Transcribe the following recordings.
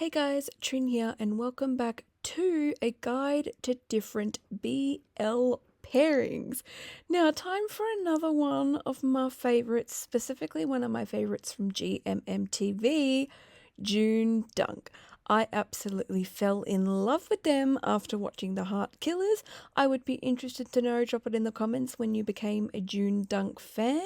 Hey guys, Trin here, and welcome back to a guide to different BL pairings. Now, time for another one of my favorites, specifically one of my favorites from GMMTV, JoongDunk. I absolutely fell in love with them after watching The Heart Killers. I would be interested to know, drop it in the comments when you became a JoongDunk fan.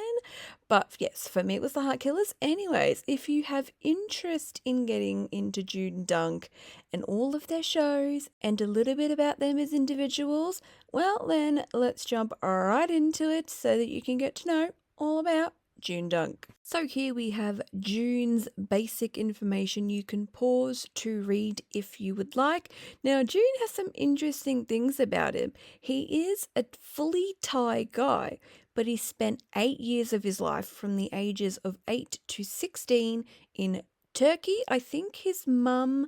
But yes, for me it was The Heart Killers. Anyways, if you have interest in getting into JoongDunk and all of their shows and a little bit about them as individuals, well then let's jump right into it so that you can get to know all about JoongDunk. So here we have June's basic information. You can pause to read if you would like. Now, June has some interesting things about him. He is a fully Thai guy, but he spent 8 years of his life from the ages of 8 to 16 in Turkey. I think his mum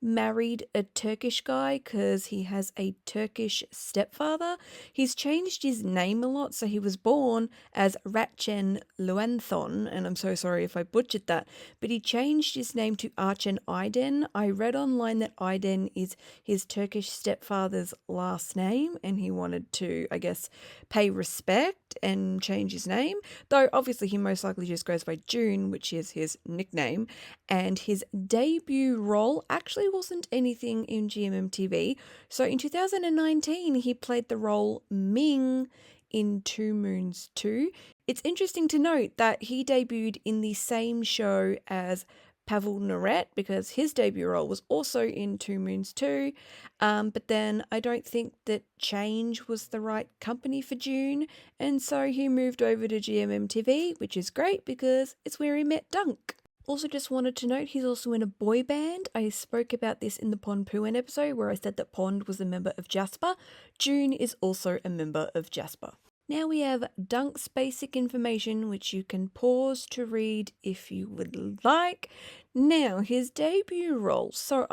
married a Turkish guy because he has a Turkish stepfather. He's changed his name a lot, so he was born as Ratchen Luanthon, and I'm so sorry if I butchered that, but he changed his name to Archen Aydin. I read online that Aydin is his Turkish stepfather's last name, and he wanted to, I guess, pay respect and change his name, though obviously he most likely just goes by June, which is his nickname. And his debut role actually wasn't anything in GMMTV. So in 2019, he played the role Ming in Two Moons 2. It's interesting to note that he debuted in the same show as Pavel Naret because his debut role was also in Two Moons 2. But then I don't think that Change was the right company for June, and so he moved over to GMMTV, which is great because it's where he met Dunk. Also, just wanted to note he's also in a boy band. I spoke about this in the Pond Pooin episode where I said that Pond was a member of Jasper. June is also a member of Jasper. Now we have Dunk's basic information, which you can pause to read if you would like. Now, his debut role. So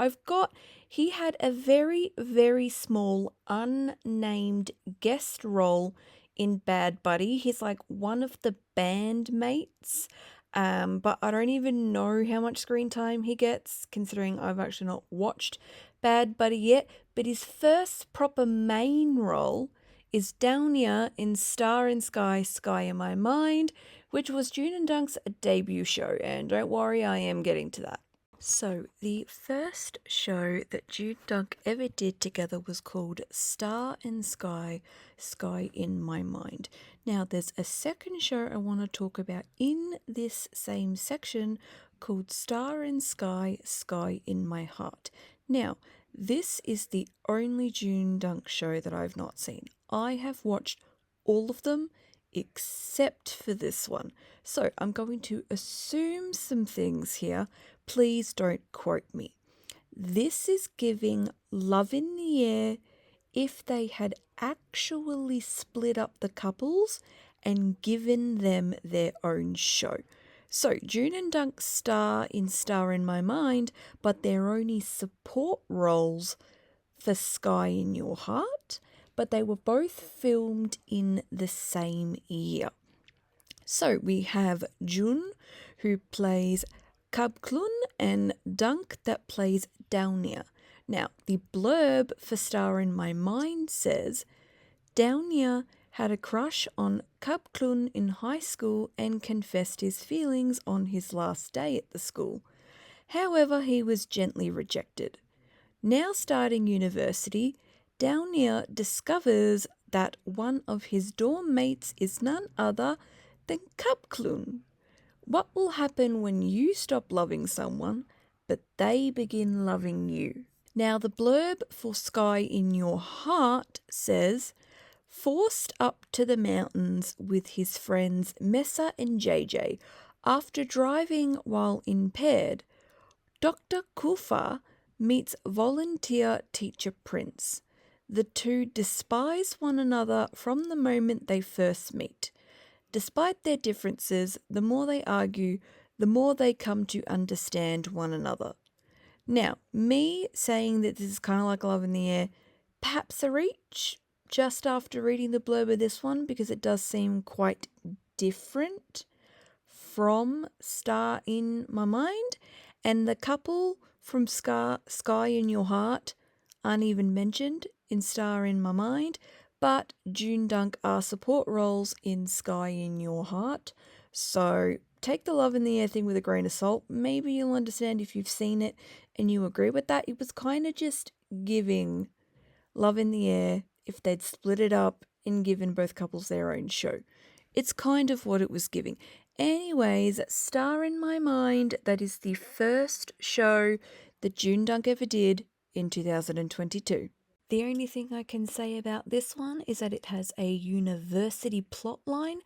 he had a very, very small, unnamed guest role in Bad Buddy. He's like one of the bandmates. But I don't even know how much screen time he gets, considering I've actually not watched Bad Buddy yet. But his first proper main role is Downia in Star in Sky, Sky in My Mind, which was JoongDunk's debut show, and don't worry, I am getting to that. So, the first show that JoongDunk ever did together was called Star in Sky, Sky in My Mind. Now, there's a second show I want to talk about in this same section called Star in Sky, Sky in My Heart. Now, this is the only JoongDunk show that I've not seen. I have watched all of them except for this one. So I'm going to assume some things here. Please don't quote me. This is giving Love in the Air if they had actually split up the couples and given them their own show. So JoongDunk star in My Mind, but they're only support roles for Sky in Your Heart, but they were both filmed in the same year. So we have Jun, who plays Kabklun, and Dunk, that plays Downia. Now, the blurb for Star in My Mind says, Downia had a crush on Kabklun in high school and confessed his feelings on his last day at the school. However, he was gently rejected. Now starting university, Downia discovers that one of his dorm mates is none other than Kabklun. What will happen when you stop loving someone, but they begin loving you? Now, the blurb for Sky in Your Heart says, forced up to the mountains with his friends Mesa and JJ after driving while impaired, Dr. Kufa meets volunteer teacher Prince. The two despise one another from the moment they first meet. Despite their differences, the more they argue, the more they come to understand one another. Now, me saying that this is kind of like Love in the Air, perhaps a reach, just after reading the blurb of this one, because it does seem quite different from Star in My Mind, and the couple from Sky in Your Heart aren't even mentioned in Star in My Mind, but JoongDunk are support roles in Sky in Your Heart. So take the Love in the Air thing with a grain of salt. Maybe you'll understand if you've seen it and you agree with that. It was kind of just giving Love in the Air if they'd split it up and given both couples their own show. It's kind of what it was giving. Anyways, Star in My Mind, that is the first show that JoongDunk ever did in 2022. The only thing I can say about this one is that it has a university plotline.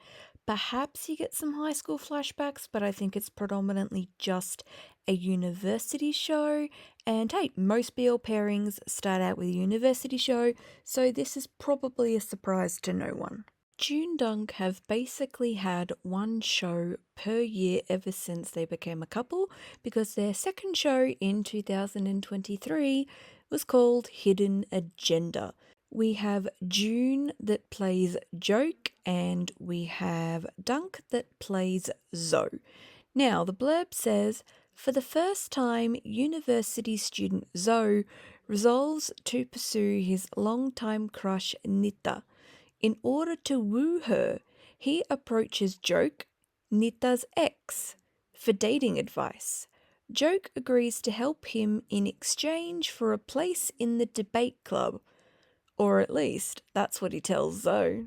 Perhaps you get some high school flashbacks, but I think it's predominantly just a university show. And hey, most BL pairings start out with a university show, so this is probably a surprise to no one. JoongDunk have basically had one show per year ever since they became a couple, because their second show in 2023 was called Hidden Agenda. We have June that plays Joke, and we have Dunk that plays Zoe. Now, the blurb says, for the first time, university student Zoe resolves to pursue his longtime crush Nita. In order to woo her, he approaches Joke, Nita's ex, for dating advice. Joke agrees to help him in exchange for a place in the debate club, or at least that's what he tells Zoe.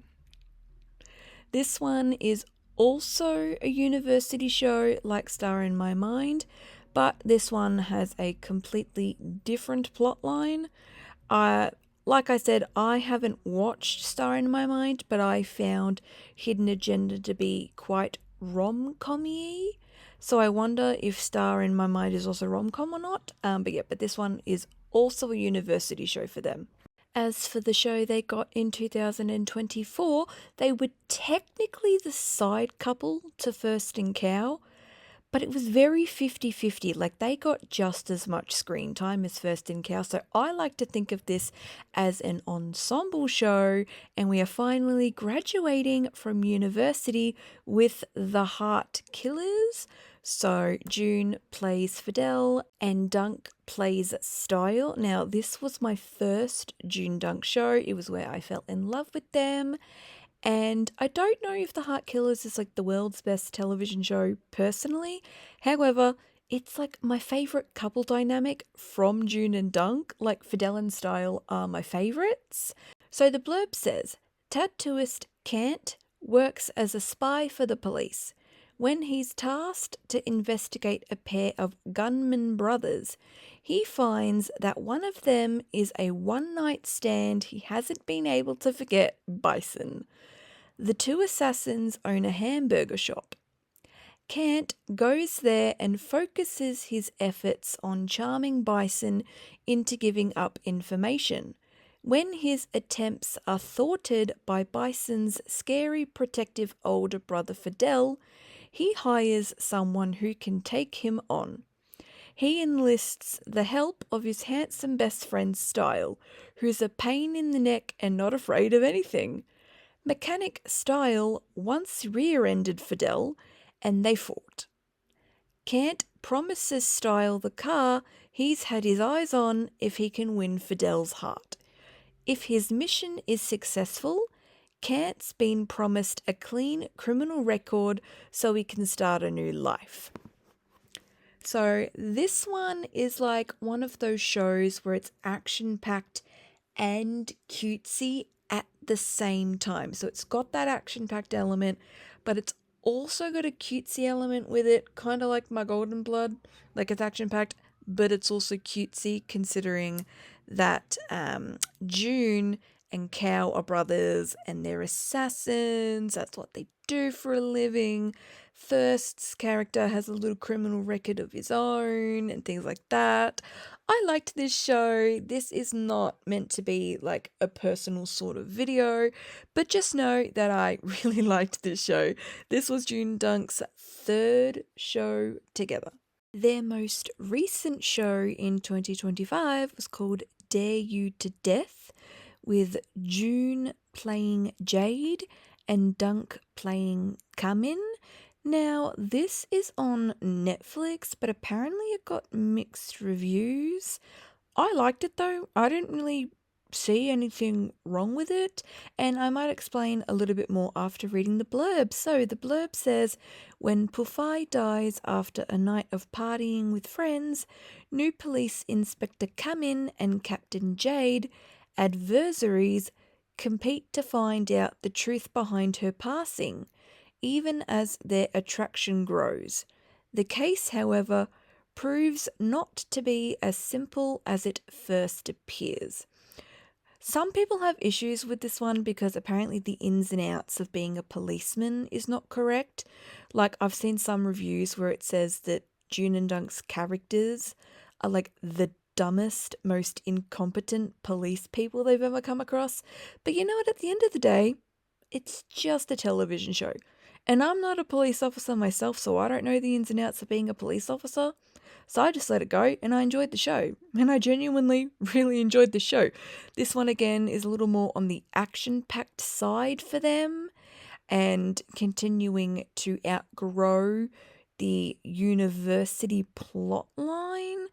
This one is also a university show like Star in My Mind, but this one has a completely different plotline. Like I said, I haven't watched Star in My Mind, but I found Hidden Agenda to be quite rom-com-y. So I wonder if Star in My Mind is also rom-com or not. But this one is also a university show for them. As for the show they got in 2024, they were technically the side couple to First and Cow, but it was very 50-50. Like, they got just as much screen time as First and Cow. So I like to think of this as an ensemble show, and we are finally graduating from university with the Heart Killers. So June plays Fidel and Dunk plays Style. Now, this was my first JoongDunk show. It was where I fell in love with them. And I don't know if The Heart Killers is like the world's best television show personally. However, it's like my favorite couple dynamic from June and Dunk. Like, Fidel and Style are my favorites. So the blurb says, tattooist Kant works as a spy for the police. When he's tasked to investigate a pair of gunman brothers, he finds that one of them is a one-night stand he hasn't been able to forget, Bison. The two assassins own a hamburger shop. Kant goes there and focuses his efforts on charming Bison into giving up information. When his attempts are thwarted by Bison's scary protective older brother Fidel, he hires someone who can take him on. He enlists the help of his handsome best friend Style, who's a pain in the neck and not afraid of anything. Mechanic Style once rear-ended Fidel, and they fought. Kant promises Style the car he's had his eyes on if he can win Fidel's heart. If his mission is successful, Kant's been promised a clean criminal record so he can start a new life. So this one is like one of those shows where it's action-packed and cutesy at the same time. So it's got that action-packed element, but it's also got a cutesy element with it, kind of like My Golden Blood. Like, it's action-packed, but it's also cutesy, considering that June and Cow are brothers and they're assassins. That's what they do for a living. First's character has a little criminal record of his own and things like that. I liked this show. This is not meant to be like a personal sort of video, but just know that I really liked this show. This was JoongDunk's third show together. Their most recent show in 2025 was called Dare You to Death, with June playing Jade and Dunk playing Kamin. Now, this is on Netflix, but apparently it got mixed reviews. I liked it though. I didn't really see anything wrong with it, and I might explain a little bit more after reading the blurb. So, the blurb says when Pufai dies after a night of partying with friends, new police Inspector Kamin and Captain Jade, adversaries, compete to find out the truth behind her passing, even as their attraction grows. The case, however, proves not to be as simple as it first appears. Some people have issues with this one because apparently the ins and outs of being a policeman is not correct. Like, I've seen some reviews where it says that JoongDunk's characters are like the dumbest, most incompetent police people they've ever come across. But you know what? At the end of the day, it's just a television show. And I'm not a police officer myself, so I don't know the ins and outs of being a police officer. So I just let it go and I enjoyed the show. And I genuinely really enjoyed the show. This one again is a little more on the action packed side for them and continuing to outgrow the university plotline,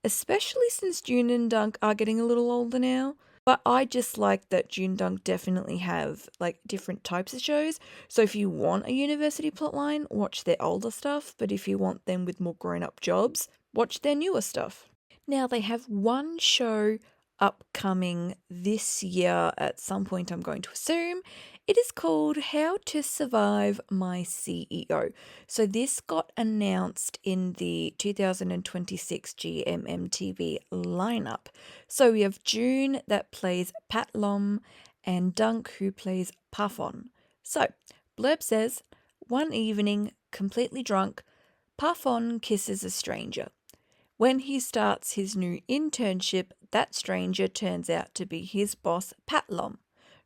especially since June and Dunk are getting a little older now. But I just like that JoongDunk definitely have like different types of shows. So if you want a university plotline, watch their older stuff. But if you want them with more grown up jobs, watch their newer stuff. Now they have one show upcoming this year at some point, I'm going to assume. It is called How to Survive My CEO. So this got announced in the 2026 GMMTV lineup. So we have June that plays Pat Lom and Dunk who plays Parfon. So blurb says, one evening, completely drunk, Parfon kisses a stranger. When he starts his new internship, that stranger turns out to be his boss, Patlom,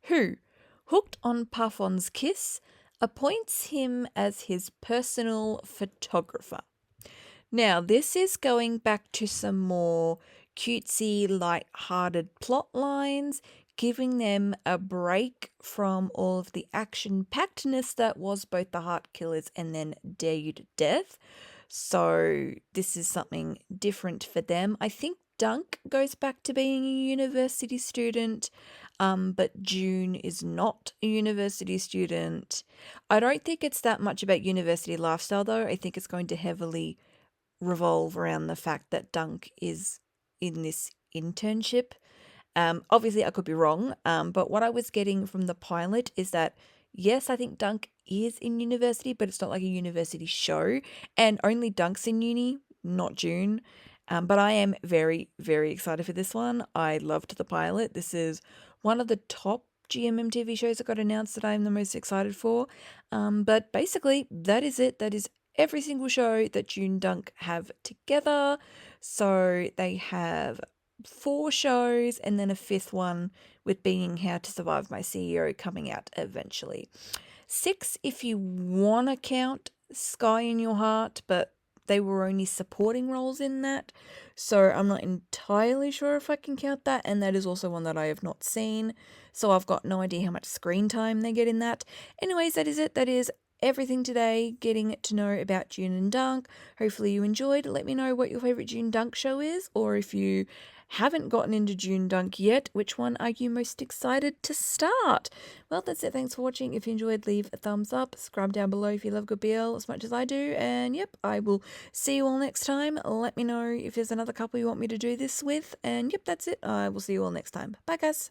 who, hooked on Parfon's kiss, appoints him as his personal photographer. Now, this is going back to some more cutesy, light-hearted plot lines, giving them a break from all of the action-packedness that was both the Heart Killers and then Dare You to Death. So this is something different for them. I think Dunk goes back to being a university student, but June is not a university student. I don't think it's that much about university lifestyle, though. I think it's going to heavily revolve around the fact that Dunk is in this internship. Obviously, I could be wrong, but what I was getting from the pilot is that, yes, I think Dunk is in university, but it's not like a university show, and only Dunk's in uni, not June. But I am very, very excited for this one. I loved the pilot. This is one of the top GMM TV shows that got announced that I'm the most excited for. But basically, that is it. That is every single show that JoongDunk have together. So they have 4 shows and then a 5th one with being How to Survive My CEO coming out eventually. 6 if you want to count Sky in Your Heart, but they were only supporting roles in that. So I'm not entirely sure if I can count that, and that is also one that I have not seen. So I've got no idea how much screen time they get in that. Anyways, that is it. That is everything today, getting to know about June and Dunk. Hopefully you enjoyed. Let me know what your favorite June Dunk show is, or if you haven't gotten into June Dunk yet, which one are you most excited to start? Well, that's it. Thanks for watching. If you enjoyed, leave a thumbs up. Subscribe down below if you love good BL as much as I do. And yep, I will see you all next time. Let me know if there's another couple you want me to do this with. And yep, that's it. I will see you all next time. Bye, guys.